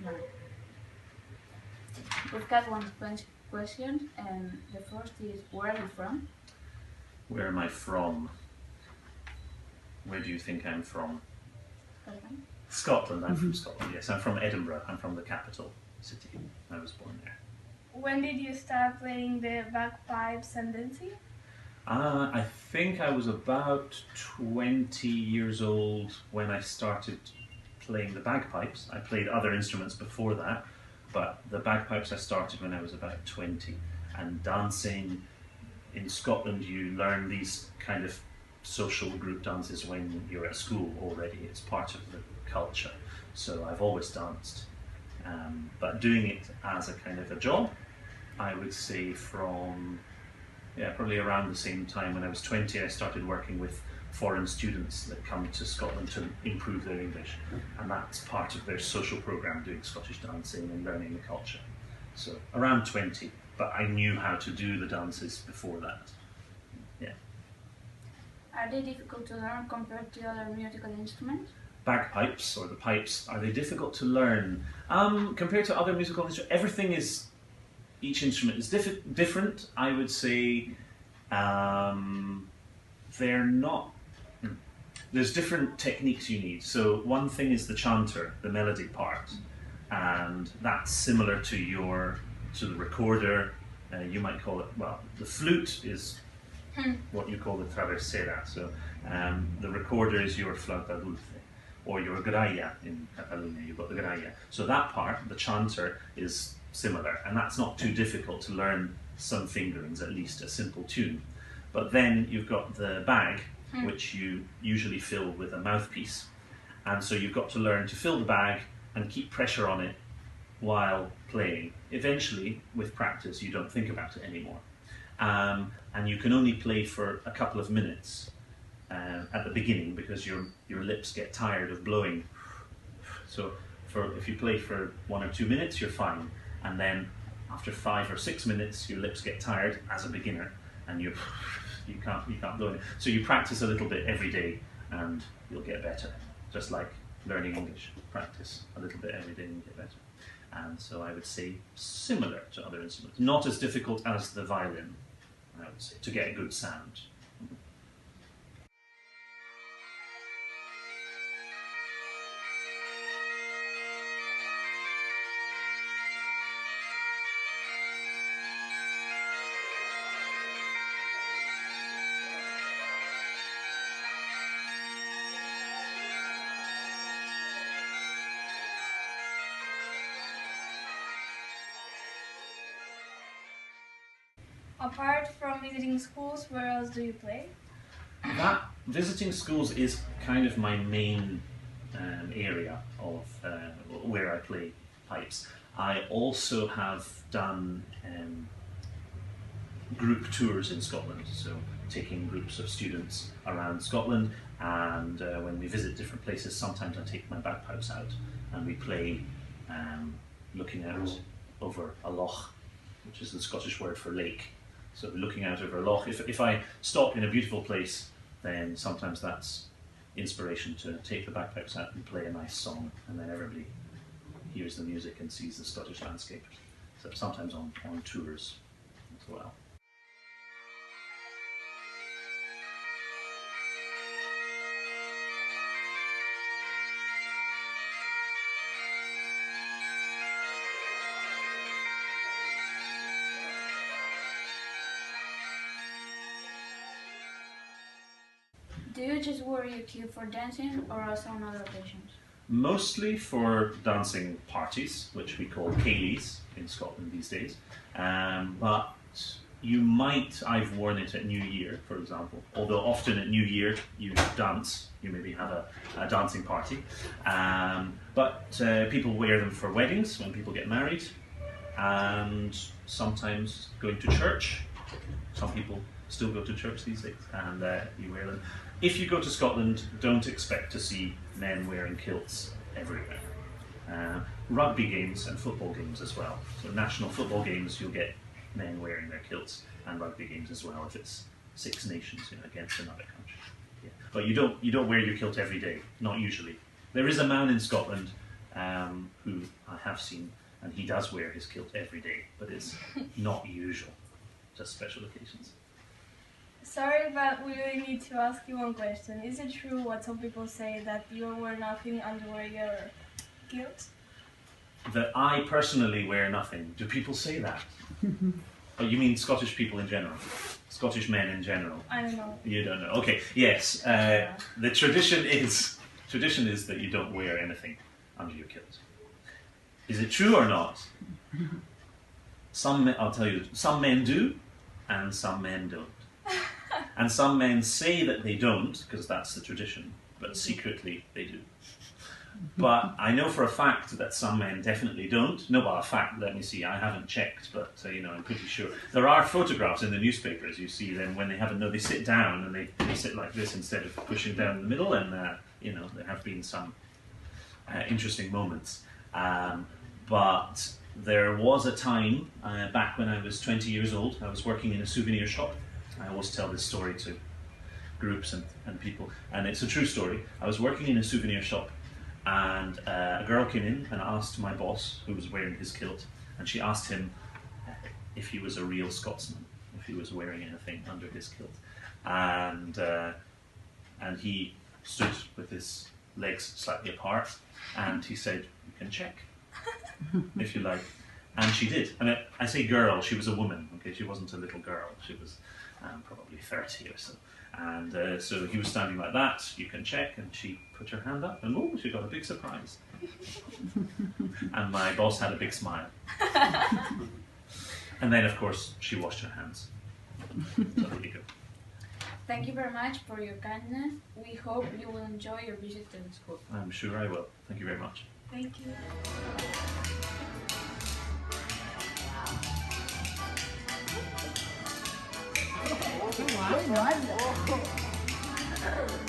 No. We've got one question, and the first is, where are you from? Where am I from? Where do you think I'm from? Scotland. Scotland, I'm from Scotland, yes. I'm from Edinburgh, I'm from the capital city. I was born there. When did you start playing the bagpipes and dancing? I think I was about 20 years old when I started playing the bagpipes. I played other instruments before that, but the bagpipes I started when I was about 20. And dancing, in Scotland you learn these kind of social group dances when you're at school already. It's part of the culture. So I've always danced. But doing it as a kind of a job, I would say from probably around the same time when I was 20, I started working with foreign students that come to Scotland to improve their English, and that's part of their social programme, doing Scottish dancing and learning the culture. So around 20, but I knew how to do the dances before that. Yeah. Are they difficult to learn compared to other musical instruments? Bagpipes, or the pipes, are they difficult to learn? Compared to other musical instruments, each instrument is different. I would say they're not. There's different techniques you need. So one thing is the chanter, the melody part, and that's similar to the recorder. You might call it, well, the flute is what you call the travesera. So the recorder is your flauta dulce, or your gralla in Catalonia. You've got the gralla. So that part, the chanter, is similar, and that's not too difficult to learn some fingerings, at least a simple tune. But then you've got the bag, which you usually fill with a mouthpiece, and so you've got to learn to fill the bag and keep pressure on it while playing. Eventually, with practice, you don't think about it anymore, and you can only play for a couple of minutes at the beginning, because your lips get tired of blowing. So if you play for 1 or 2 minutes, you're fine. And then after 5 or 6 minutes, your lips get tired as a beginner, and you can't blow it. So you practice a little bit every day, and you'll get better. Just like learning English, practice a little bit every day and you get better. And so I would say similar to other instruments, not as difficult as the violin, I would say, to get a good sound. Apart from visiting schools, where else do you play? Visiting schools is kind of my main area of where I play pipes. I also have done group tours in Scotland, so taking groups of students around Scotland, and when we visit different places, sometimes I take my bagpipes out and we play looking out over a loch, which is the Scottish word for lake. So looking out over a loch. If I stop in a beautiful place, then sometimes that's inspiration to take the bagpipes out and play a nice song, and then everybody hears the music and sees the Scottish landscape. So sometimes on tours as well. Do you just wear your kilt for dancing, or also on other occasions? Mostly for dancing parties, which we call ceilidhs in Scotland these days. But I've worn it at New Year, for example. Although often at New Year you dance, you maybe have a dancing party. But people wear them for weddings, when people get married, and sometimes going to church. Some people still go to church these days, and you wear them. If you go to Scotland, don't expect to see men wearing kilts everywhere. Rugby games and football games as well. So national football games, you'll get men wearing their kilts, and rugby games as well if it's Six Nations, against another country. Yeah. But you don't wear your kilt every day, not usually. There is a man in Scotland who I have seen, and he does wear his kilt every day, but it's not usual, just special occasions. Sorry, but we really need to ask you one question. Is it true what some people say, that you wear nothing under your kilt? That I personally wear nothing. Do people say that? Oh, you mean Scottish people in general? Scottish men in general? I don't know. You don't know. Okay, yes. The tradition is that you don't wear anything under your kilt. Is it true or not? I'll tell you, some men do, and some men don't. And some men say that they don't, because that's the tradition, but secretly they do. But I know for a fact that some men definitely don't. No, well, a fact, let me see, I haven't checked, but I'm pretty sure. There are photographs in the newspapers, you see them when they sit down, and they sit like this instead of pushing down in the middle, and there have been some interesting moments. But there was a time, back when I was 20 years old, I was working in a souvenir shop. I always tell this story to groups and people, and it's a true story. I was working in a souvenir shop, and a girl came in and asked my boss, who was wearing his kilt, and she asked him if he was a real Scotsman, if he was wearing anything under his kilt. And he stood with his legs slightly apart, and he said, "You can check, if you like." And she did. And I say girl, she was a woman, okay? She wasn't a little girl. She was probably 30 or so. And so he was standing like that, "You can check," and she put her hand up, and she got a big surprise. And my boss had a big smile. And then, of course, she washed her hands. So there you go. Thank you very much for your kindness. We hope you will enjoy your visit to the school. I'm sure I will. Thank you very much. Thank you. Wow.